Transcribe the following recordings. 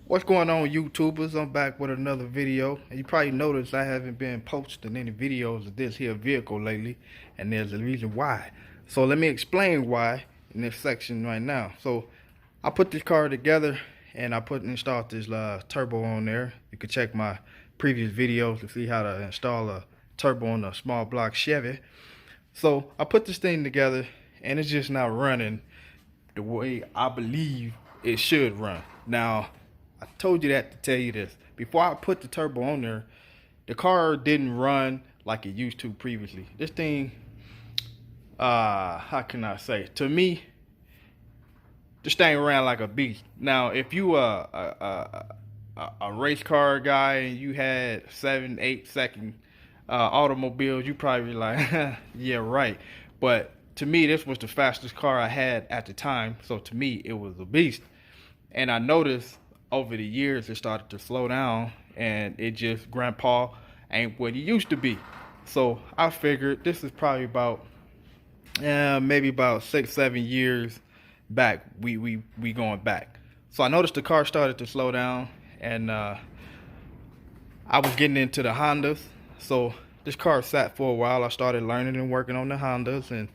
What's going on, YouTubers? I'm back with another video. And you probably noticed I haven't been posting any videos of this here vehicle lately, and there's a reason why. So let me explain why in this section right now. So I put this car together and I installed this turbo on there. You can check my previous videos to see how to install a turbo on a small block Chevy. So I put this thing together and it's just not running the way I believe it should run. Now, I told you that to tell you this. Before I put the turbo on there, the car didn't run like it used to previously. This thing, how can I say? To me, this thing ran like a beast. Now, if you a race car guy and you had 7-8 second automobiles, you probably be like, yeah, right. But to me, this was the fastest car I had at the time. So to me, it was a beast. And I noticed over the years it started to slow down, and it just, grandpa ain't what he used to be. So I figured this is probably about maybe about 6-7 years back. We going back. So I noticed the car started to slow down, and I was getting into the Hondas. So this car sat for a while. I started learning and working on the Hondas, and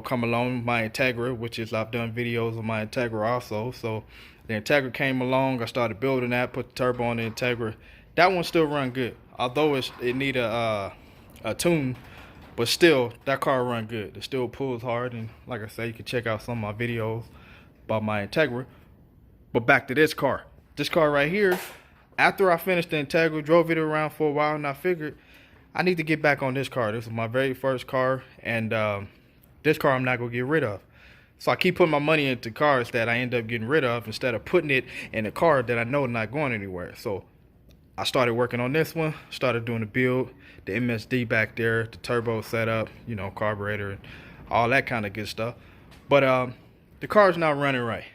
come along with my Integra, which is, I've done videos of my Integra also. So the Integra came along, I started building that, put the turbo on the Integra. That one still run good, although it need a tune, but still that car run good. It still pulls hard, and like I say, you can check out some of my videos about my Integra. But back to this car right here. After I finished the Integra, drove it around for a while, and I figured I need to get back on this car. This was my very first car, and this car I'm not gonna get rid of. So I keep putting my money into cars that I end up getting rid of instead of putting it in a car that I know is not going anywhere. So I started working on this one, started doing the build, the MSD back there, the turbo setup, carburetor, and all that kind of good stuff. But the car's not running right.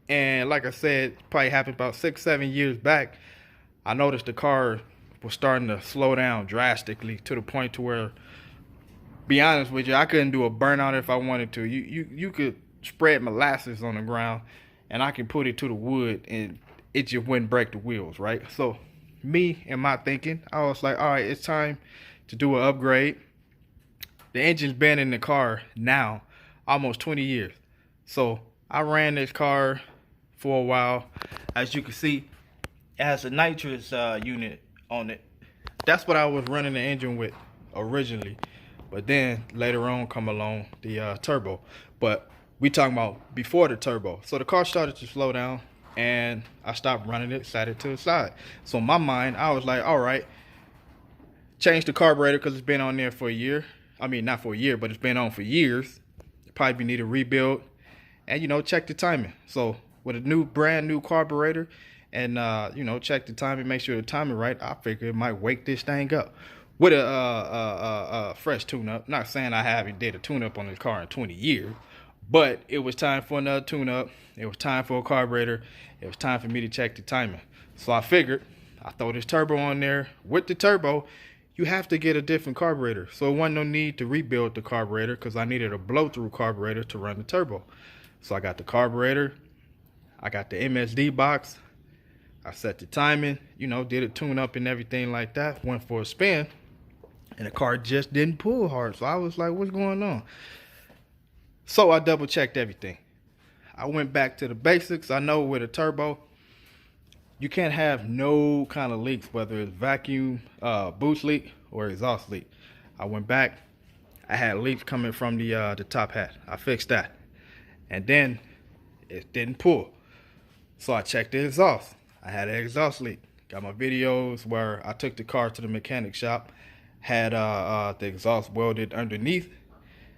And like I said, it probably happened about 6-7 years back. I noticed the car was starting to slow down drastically to the point to where, be honest with you, I couldn't do a burnout if I wanted to. You could spread molasses on the ground and I can put it to the wood and it just wouldn't break the wheels, right? So me and my thinking, I was like, all right, it's time to do an upgrade. The engine's been in the car now almost 20 years. So I ran this car for a while. As you can see, it has a nitrous unit on it. That's what I was running the engine with originally. But then later on come along the turbo. But we talking about before the turbo. So the car started to slow down and I stopped running it, sat it to the side. So in my mind, I was like, all right, change the carburetor because it's been on there for a year. I mean, not for a year, but it's been on for years. Probably need a rebuild and, check the timing. So with a brand new carburetor and, check the timing, make sure the timing right, I figured it might wake this thing up. With a fresh tune-up. Not saying I haven't did a tune-up on this car in 20 years, but it was time for another tune-up. It was time for a carburetor. It was time for me to check the timing. So I figured I throw this turbo on there. With the turbo, you have to get a different carburetor. So it wasn't no need to rebuild the carburetor because I needed a blow-through carburetor to run the turbo. So I got the carburetor. I got the MSD box. I set the timing, did a tune-up and everything like that. Went for a spin. And the car just didn't pull hard. So I was like, what's going on? So I double checked everything. I went back to the basics. I know with a turbo, you can't have no kind of leaks, whether it's vacuum, boost leak, or exhaust leak. I went back. I had leaks coming from the top hat. I fixed that. And then it didn't pull. So I checked the exhaust. I had an exhaust leak. Got my videos where I took the car to the mechanic shop. Had the exhaust welded underneath.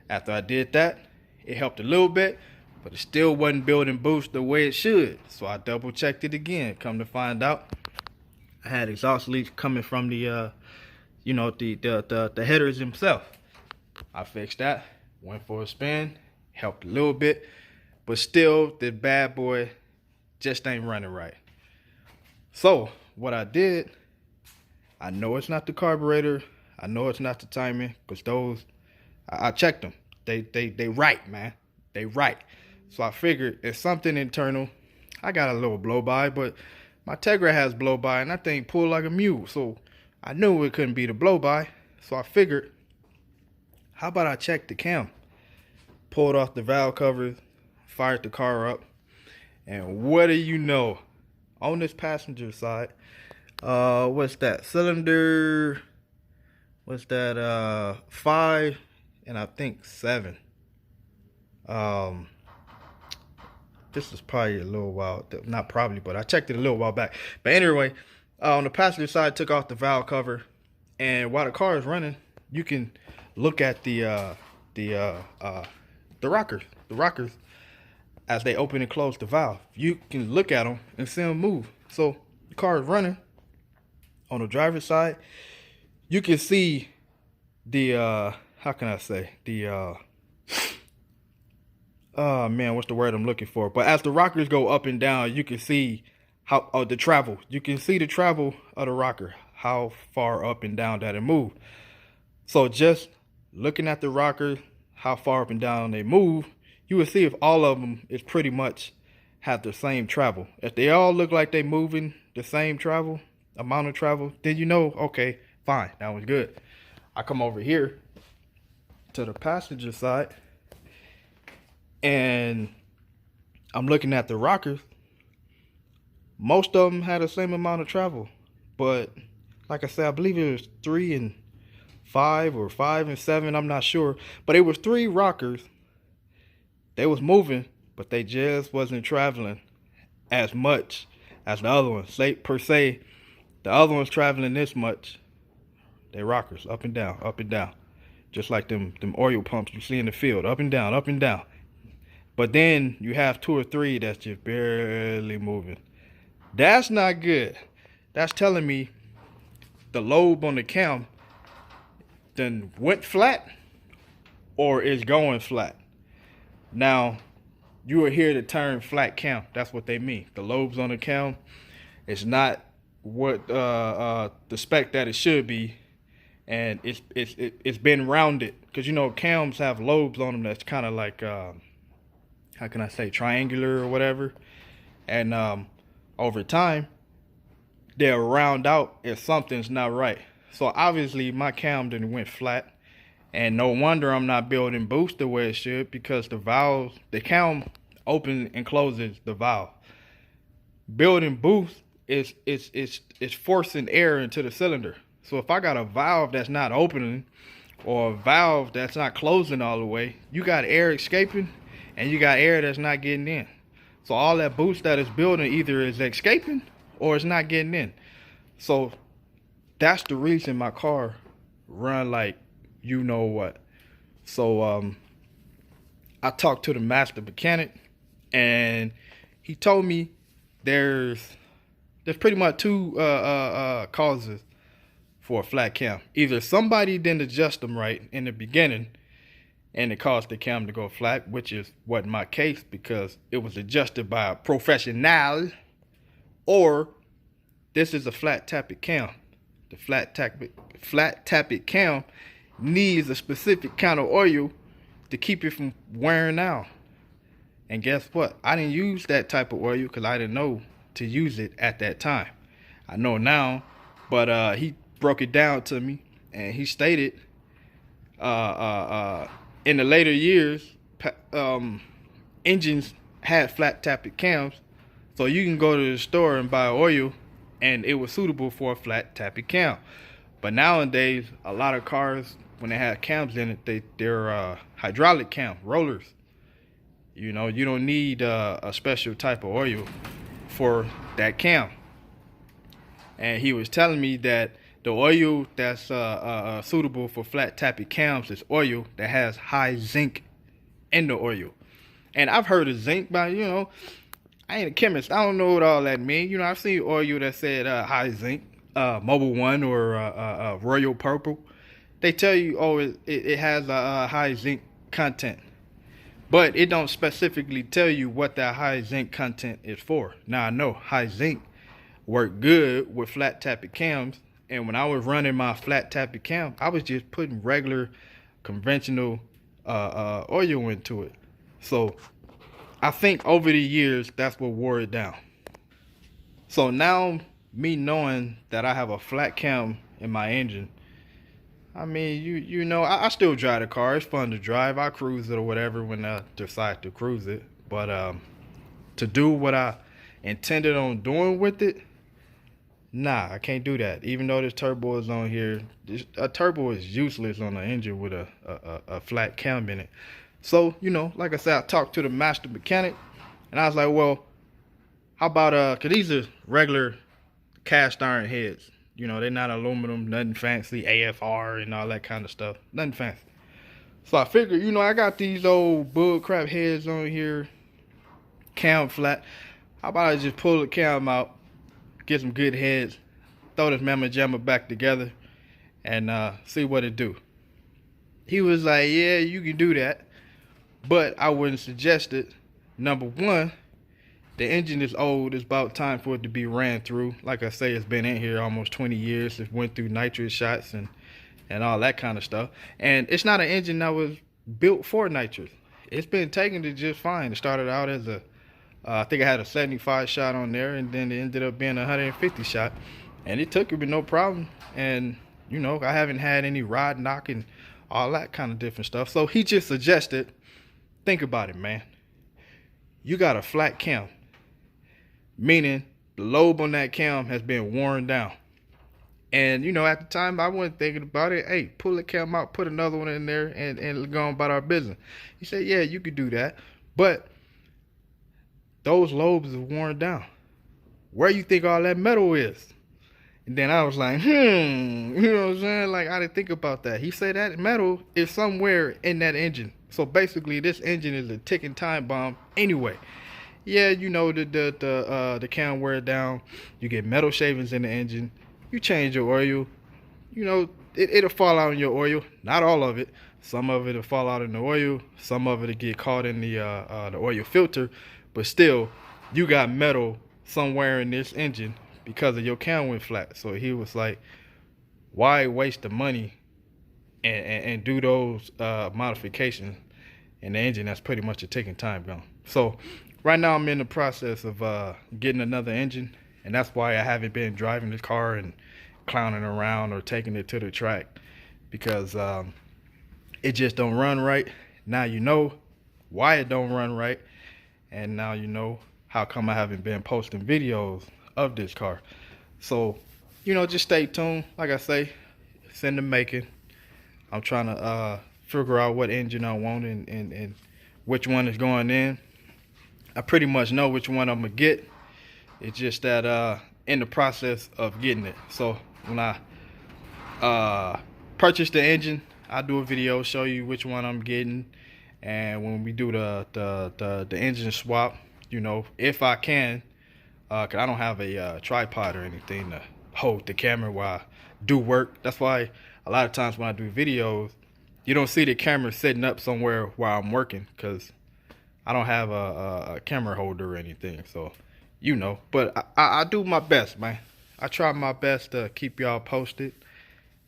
After I did that, it helped a little bit, but it still wasn't building boost the way it should. So I double checked it again. Come to find out, I had exhaust leaks coming from the the headers themselves. I fixed that. Went for a spin. Helped a little bit, but still the bad boy just ain't running right. So what I did, I know it's not the carburetor. I know it's not the timing because those, I checked them. They right, man. They right. So I figured it's something internal. I got a little blow by, but My Tegra has blow by, and that thing pulled like a mule. So I knew it couldn't be the blow by. So I figured, how about I check the cam? Pulled off the valve covers, fired the car up, and what do you know? On this passenger side, what's that? Cylinder, what's that? 5 and I think 7. This is probably a little while, not probably, but I checked it a little while back. But anyway, on the passenger side, took off the valve cover, and while the car is running, you can look at the rockers as they open and close the valve. You can look at them and see them move. So the car is running. On the driver's side, you can see the how can I say, the oh man, what's the word I'm looking for? But as the rockers go up and down, you can see how the travel. You can see the travel of the rocker, how far up and down that it moved. So just looking at the rocker, how far up and down they move, you will see if all of them is pretty much have the same travel. If they all look like they moving the same travel, amount of travel, then you know, okay, fine, that was good. I come over here to the passenger side, and I'm looking at the rockers. Most of them had the same amount of travel, but like I said, I believe it was 3 and 5 or 5 and 7, I'm not sure, but it was 3 rockers. They was moving, but they just wasn't traveling as much as the other ones. Say per se, the other one's traveling this much. They rockers up and down, just like them oil pumps you see in the field, up and down, up and down. But then you have 2 or 3 that's just barely moving. That's not good. That's telling me the lobe on the cam then went flat or is going flat. Now, you will hear the term flat cam. That's what they mean. The lobes on the cam is not what the spec that it should be, and it's been rounded, because you know cams have lobes on them that's kind of like how can I say, triangular or whatever, and over time they'll round out if something's not right. So obviously my cam didn't went flat, and no wonder I'm not building boost the way it should, because the cam opens and closes the valve. Building boost is forcing air into the cylinder. So if I got a valve that's not opening, or a valve that's not closing all the way, you got air escaping and you got air that's not getting in. So all that boost that is building either is escaping or it's not getting in. So that's the reason my car run like you know what. So I talked to the master mechanic, and he told me there's pretty much 2 causes for a flat cam. Either somebody didn't adjust them right in the beginning and it caused the cam to go flat, which is what my case, because it was adjusted by a professional, or this is a flat tappet cam. The flat tappet cam needs a specific kind of oil to keep it from wearing out. And guess what? I didn't use that type of oil because I didn't know to use it at that time. I know now, but he broke it down to me, and he stated in the later years, engines had flat tappet cams, so you can go to the store and buy oil, and it was suitable for a flat tappet cam. But nowadays, a lot of cars, when they have cams in it, they're hydraulic cam rollers. You know, you don't need a special type of oil for that cam. And he was telling me that the oil that's suitable for flat tappet cams is oil that has high zinc in the oil. And I've heard of zinc, but you know, I ain't a chemist. I don't know what all that means. You know, I've seen oil that said high zinc, Mobile One or Royal Purple. They tell you, oh, it has a high zinc content, but it don't specifically tell you what that high zinc content is for. Now I know high zinc work good with flat tappet cams, and when I was running my flat tappet cam, I was just putting regular conventional oil into it. So I think over the years that's what wore it down. So now, me knowing that I have a flat cam in my engine, I mean, you know, I still drive the car. It's fun to drive. I cruise it or whatever when I decide to cruise it. But to do what I intended on doing with it, nah, I can't do that. Even though this turbo is on here, a turbo is useless on an engine with a flat cam in it. So, you know, like I said, I talked to the master mechanic, and I was like, well, how about, cause these are regular cast iron heads. You know, they're not aluminum, nothing fancy, AFR and all that kind of stuff. Nothing fancy. So I figured, you know, I got these old bull crap heads on here, cam flat. How about I just pull the cam out, get some good heads, throw this mamma jamma back together, and see what it do. He was like, yeah, you can do that, but I wouldn't suggest it. Number one, the engine is old. It's about time for it to be ran through. Like I say, it's been in here almost 20 years. It went through nitrous shots and all that kind of stuff. And it's not an engine that was built for nitrous. It's been taken to just fine. It started out as I think I had a 75 shot on there, and then it ended up being a 150 shot. And it took it with no problem. And, you know, I haven't had any rod knocking, all that kind of different stuff. So he just suggested, think about it, man. You got a flat cam, meaning the lobe on that cam has been worn down. And, you know, at the time, I wasn't thinking about it. Hey, pull the cam out, put another one in there, and go on about our business. He said, yeah, you could do that. But those lobes are worn down. Where you think all that metal is? And then I was like, you know what I'm saying? Like, I didn't think about that. He said that metal is somewhere in that engine. So basically, this engine is a ticking time bomb anyway. Yeah, you know, the cam wear down. You get metal shavings in the engine. You change your oil. You know, it'll fall out in your oil. Not all of it. Some of it will fall out in the oil. Some of it will get caught in the oil filter. But still, you got metal somewhere in this engine because of your cam went flat. So he was like, why waste the money and do those modifications in the engine that's pretty much a ticking time bomb. So right now I'm in the process of getting another engine, and that's why I haven't been driving this car and clowning around or taking it to the track, because it just don't run right. Now you know why it don't run right, and now you know how come I haven't been posting videos of this car. So, you know, just stay tuned. Like I say, it's in the making. I'm trying to figure out what engine I want and which one is going in. I pretty much know which one I'm gonna get. It's just that in the process of getting it. So when I purchase the engine, I'll do a video, show you which one I'm getting. And when we do the engine swap, you know, if I can, cause I don't have a tripod or anything to hold the camera while I do work. That's why a lot of times when I do videos, you don't see the camera sitting up somewhere while I'm working, cause I don't have a camera holder or anything. So, you know, but I do my best, man. I try my best to keep y'all posted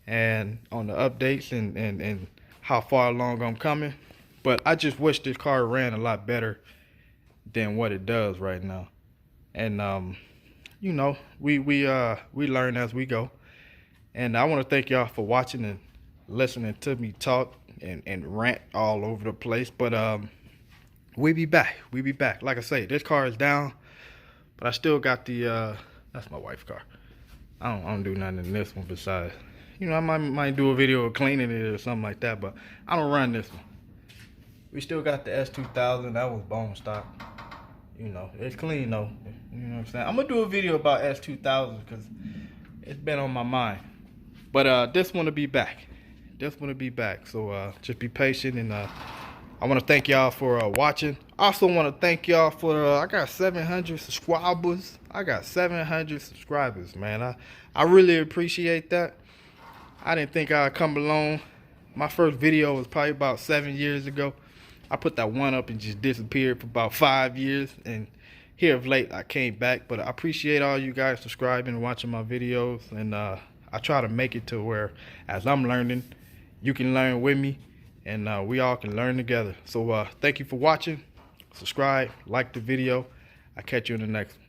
and on the updates and how far along I'm coming. But I just wish this car ran a lot better than what it does right now. And you know, we learn as we go. And I want to thank y'all for watching and listening to me talk and rant all over the place. But we be back. Like I say, this car is down, but I still got the that's my wife's car. I don't do nothing in this one besides, you know, I might do a video of cleaning it or something like that, but I don't run this one. We still got the S2000. That was bone stock. You know, it's clean though. You know what I'm saying? I'm gonna do a video about S2000 because it's been on my mind. But this one will be back. So just be patient, and I want to thank y'all for watching. I also want to thank y'all for I got 700 subscribers. Man. I really appreciate that. I didn't think I'd come along. My first video was probably about 7 years ago. I put that one up and just disappeared for about 5 years, and here of late I came back. But I appreciate all you guys subscribing and watching my videos, and I try to make it to where as I'm learning, you can learn with me, and we all can learn together. So thank you for watching. Subscribe, like the video. I'll catch you in the next one.